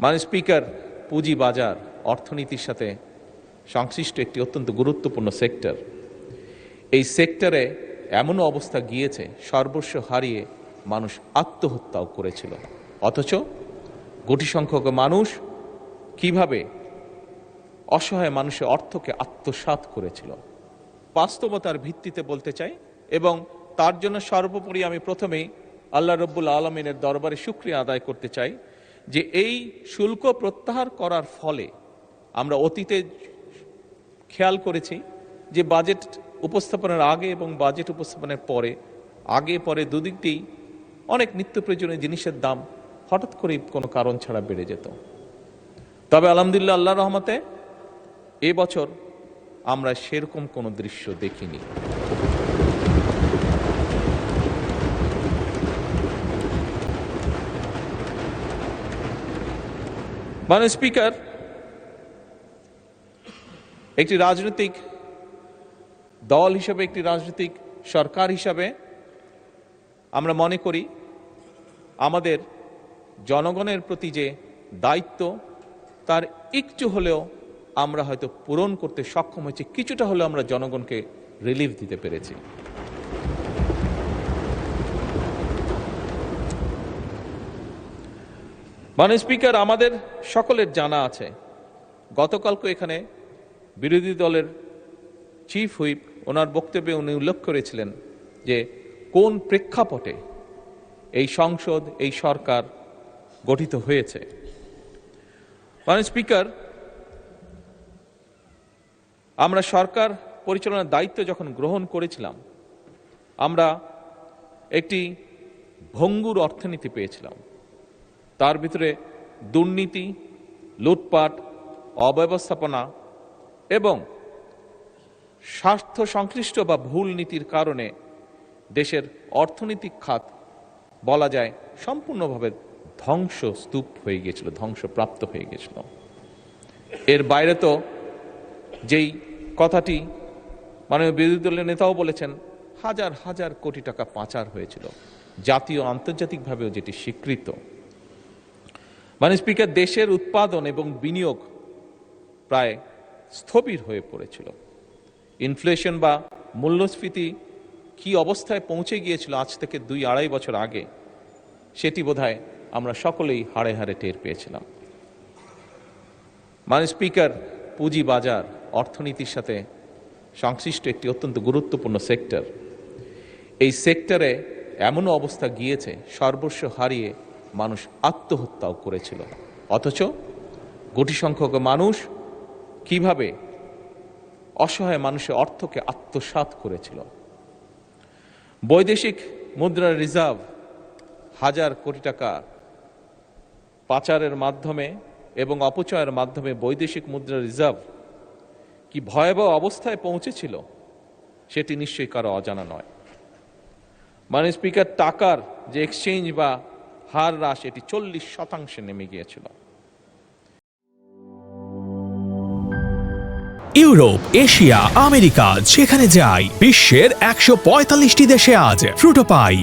মাননীয় স্পিকার, পুঁজি বাজার অর্থনীতির সাথে সংশ্লিষ্ট একটি অত্যন্ত গুরুত্বপূর্ণ সেক্টর। এই সেক্টরে এমনও অবস্থা গিয়েছে সর্বস্ব হারিয়ে মানুষ আত্মহত্যাও করেছিল, অথচ কোটি সংখ্যক মানুষ কিভাবে অসহায় মানুষের অর্থকে আত্মসাৎ করেছিল বাস্তবতার ভিত্তিতে বলতে চাই। এবং তার জন্য সর্বোপরি আমি প্রথমেই আল্লাহ রব্বুল আলমিনের দরবারে শুকরিয়া আদায় করতে চাই যে এই শুল্ক প্রত্যাহার করার ফলে আমরা অতীতে খেয়াল করেছি যে বাজেট উপস্থাপনের আগে এবং বাজেট উপস্থাপনের পরে আগে পরে দুদিকতেই অনেক নিত্য প্রয়োজনীয় জিনিসের দাম হঠাৎ করে কোনো কারণ ছাড়া বেড়ে যেত। তবে আলহামদুলিল্লাহ, আল্লাহর রহমতে এবছর আমরা সেরকম কোনো দৃশ্য দেখিনি। মাননীয় স্পিকার, একটি রাজনৈতিক দল হিসেবে, একটি রাজনৈতিক সরকার হিসাবে আমরা মনে করি আমাদের জনগণের প্রতি যে দায়িত্ব তার একটু হলেও আমরা হয়তো পূরণ করতে সক্ষম হয়েছি, কিছুটা হলেও আমরা জনগণকে রিলিফ দিতে পেরেছি। মাননীয় স্পিকার, আমাদের সকলের জানা আছে গতকালকে এখানে বিরোধী দলের চিফ হুইপ ওনার বক্তব্যে উনি উল্লেখ করেছিলেন যে কোন প্রেক্ষাপটে এই সংসদ, এই সরকার গঠিত হয়েছে। মাননীয় স্পিকার, আমরা সরকার পরিচালনার দায়িত্ব যখন গ্রহণ করেছিলাম আমরা একটি ভঙ্গুর অর্থনীতি পেয়েছিলাম। তার ভিতরে দুর্নীতি, লুটপাট, অব্যবস্থাপনা এবং স্বার্থ সংশ্লিষ্ট বা ভুল নীতির কারণে দেশের অর্থনৈতিক খাত বলা যায় সম্পূর্ণভাবে ধ্বংসস্তূপ হয়ে গিয়েছিল, ধ্বংসপ্রাপ্ত হয়ে গিয়েছিল। এর বাইরে তো যেই কথাটি মাননীয় বিরোধী দলের নেতাও বলেছেন, হাজার হাজার কোটি টাকা পাচার হয়েছিল, জাতীয় আন্তর্জাতিকভাবেও যেটি স্বীকৃত। মাননীয় স্পিকার, দেশের উৎপাদন এবং বিনিয়োগ প্রায় স্থবির হয়ে পড়েছিল। ইনফ্লেশন বা মূল্যস্ফীতি কি অবস্থায় পৌঁছে গিয়েছিল আজ থেকে 2-2.5 বছর আগে, সেটি বোধহয় আমরা সকলেই হাড়ে হাড়ে টের পেয়েছিলাম। মাননীয় স্পিকার, পুঁজি বাজার অর্থনীতির সাথে সংশ্লিষ্ট একটি অত্যন্ত গুরুত্বপূর্ণ সেক্টর। এই সেক্টরে এমনও অবস্থা গিয়েছে সর্বস্ব হারিয়ে মানুষ আত্মহত্যাও করেছিল, অথচ কোটি সংখ্যক মানুষ কিভাবে অসহায় মানুষের অর্থকে আত্মসাৎ করেছিল। বৈদেশিক মুদ্রার রিজার্ভ হাজার কোটি টাকা পাচারের মাধ্যমে এবং অপচয়ের মাধ্যমে বৈদেশিক মুদ্রার রিজার্ভ কি ভয়াবহ অবস্থায় পৌঁছেছিল সেটি নিশ্চয়ই কারো অজানা নয়। মাননীয় স্পিকার, টাকার যে এক্সচেঞ্জ বা হার হ্রাস এটি 40% নেমে গিয়েছিল। ইউরোপ, এশিয়া, আমেরিকা যেখানে যাই, বিশ্বের 145টি দেশে আজ ফ্রুটো পাই।